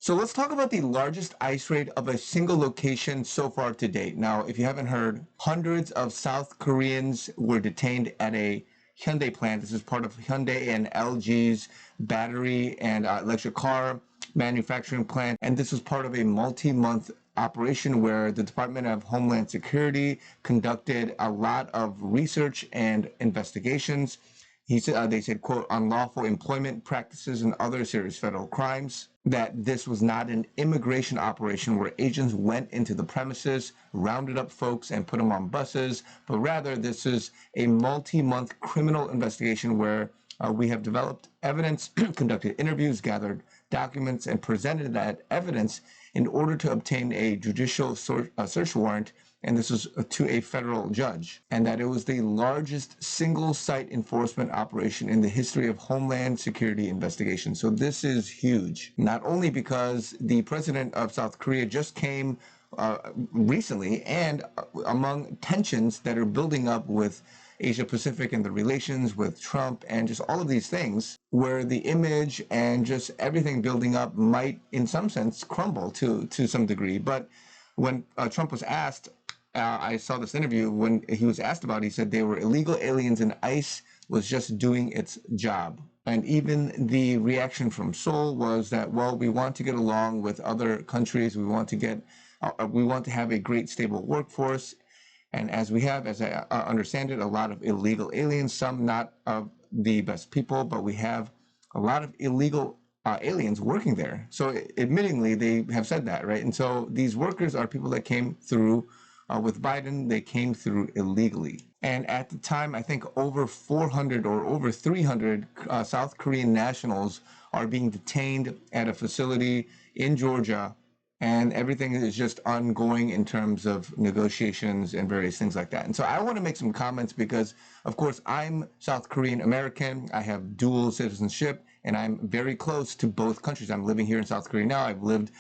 So let's talk about the largest ICE raid of a single location so far to date. Now, if you haven't heard, hundreds of South Koreans were detained at a Hyundai plant. This is part of Hyundai and LG's battery and electric car manufacturing plant. And this was part of a multi-month operation where the Department of Homeland Security conducted a lot of research and investigations. They said, quote, unlawful employment practices and other serious federal crimes, that this was not an immigration operation where agents went into the premises, rounded up folks and put them on buses, but rather this is a multi-month criminal investigation where we have developed evidence, conducted interviews, gathered documents, and presented that evidence in order to obtain a judicial search warrant, and this was to a federal judge, and that it was the largest single site enforcement operation in the history of Homeland Security investigation. So this is huge, not only because the president of South Korea just came recently, and among tensions that are building up with Asia Pacific and the relations with Trump and just all of these things, where the image and just everything building up might in some sense crumble to some degree. But when Trump was asked, I saw this interview, when he was asked about it, he said they were illegal aliens and ICE was just doing its job. And even the reaction from Seoul was that, well, we want to get along with other countries. We want to have a great stable workforce. And as we have, as I understand it, a lot of illegal aliens, some not of the best people, but we have a lot of illegal aliens working there. So admittingly, they have said that, right? And so these workers are people that came through with Biden, they came through illegally. And at the time, I think over 400 or over 300 South Korean nationals are being detained at a facility in Georgia, and everything is just ongoing in terms of negotiations and various things like that. And so I want to make some comments because, of course, I'm South Korean American. I have dual citizenship, and I'm very close to both countries. I'm living here in South Korea now. I've lived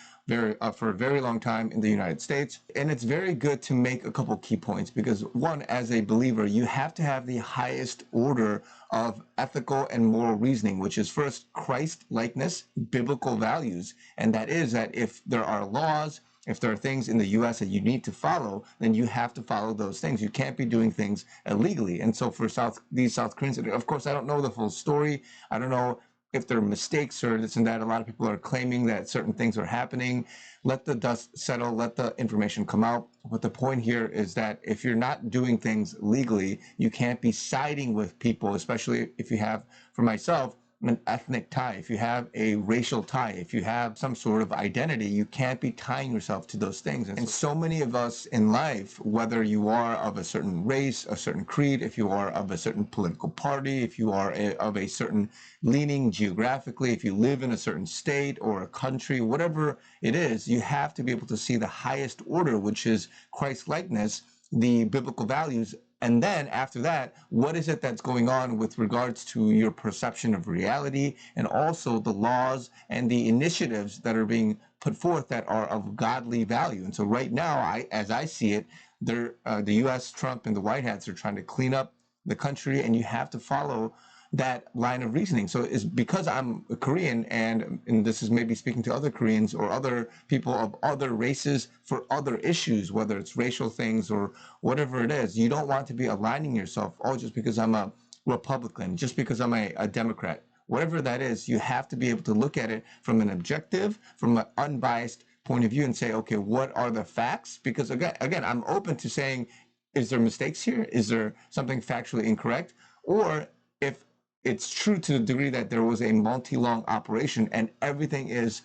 for a very long time in the United States. And it's very good to make a couple key points because, one, as a believer, you have to have the highest order of ethical and moral reasoning, which is first Christ-likeness, biblical values. And that is that if there are laws, if there are things in the U.S. that you need to follow, then you have to follow those things. You can't be doing things illegally. And so for these South Koreans, of course, I don't know the full story. I don't know if there are mistakes or this and that. A lot of people are claiming that certain things are happening. Let the dust settle, let the information come out. But the point here is that if you're not doing things legally, you can't be siding with people, especially if you have, for myself, an ethnic tie, if you have a racial tie, if you have some sort of identity, you can't be tying yourself to those things. And so many of us in life, whether you are of a certain race, a certain creed, if you are of a certain political party, if you are of a certain leaning geographically, if you live in a certain state or a country, whatever it is, you have to be able to see the highest order, which is Christ-likeness, the biblical values. And then after that, what is it that's going on with regards to your perception of reality and also the laws and the initiatives that are being put forth that are of godly value? And so right now, as I see it, the U.S., Trump, and the White Hats are trying to clean up the country, and you have to follow that line of reasoning. So it's because I'm a Korean, and this is maybe speaking to other Koreans or other people of other races for other issues, whether it's racial things or whatever it is. You don't want to be aligning yourself, oh, just because I'm a Republican, just because I'm a Democrat. Whatever that is, you have to be able to look at it from an objective, from an unbiased point of view and say, okay, what are the facts? Because again, I'm open to saying, is there mistakes here? Is there something factually incorrect? Or if it's true to the degree that there was a multi-long operation and everything is,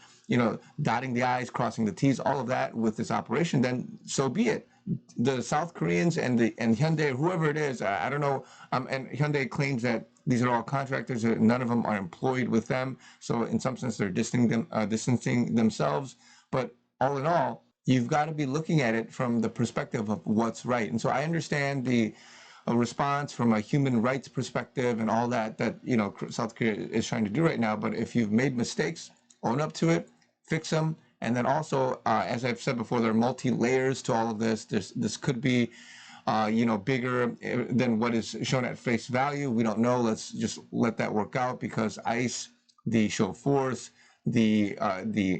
dotting the I's, crossing the T's, all of that with this operation, then so be it. The South Koreans and Hyundai, whoever it is, I don't know, and Hyundai claims that these are all contractors, none of them are employed with them. So in some sense, they're distancing themselves. But all in all, you've got to be looking at it from the perspective of what's right. And so I understand a response from a human rights perspective and all that South Korea is trying to do right now. But if you've made mistakes, own up to it, fix them. And then also, as I've said before, there are multi-layers to all of this. This could be, bigger than what is shown at face value. We don't know. Let's just let that work out because ICE, the show of force, the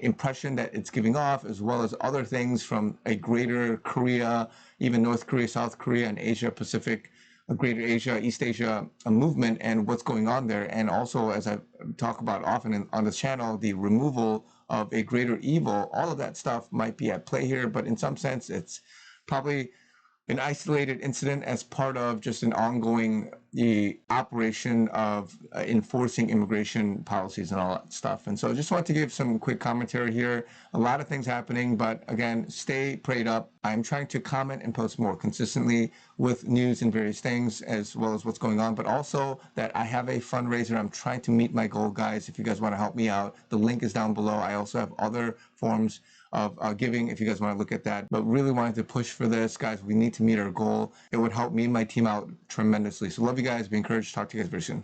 impression that it's giving off, as well as other things from a greater Korea, even North Korea, South Korea, and Asia Pacific, a greater Asia, East Asia movement, and what's going on there. And also, as I talk about often on this channel, the removal of a greater evil. All of that stuff might be at play here, but in some sense, it's probably an isolated incident as part of just an ongoing the operation of enforcing immigration policies and all that stuff. And so I just want to give some quick commentary here. A lot of things happening, but again, stay prayed up. I'm trying to comment and post more consistently with news and various things, as well as what's going on, but also that I have a fundraiser. I'm trying to meet my goal, guys. If you guys want to help me out, the link is down below. I also have other forms of giving if you guys want to look at that, but really wanted to push for this, guys. We need to meet our goal. It would help me and my team out tremendously. So love you guys. Be encouraged. Talk to you guys very soon.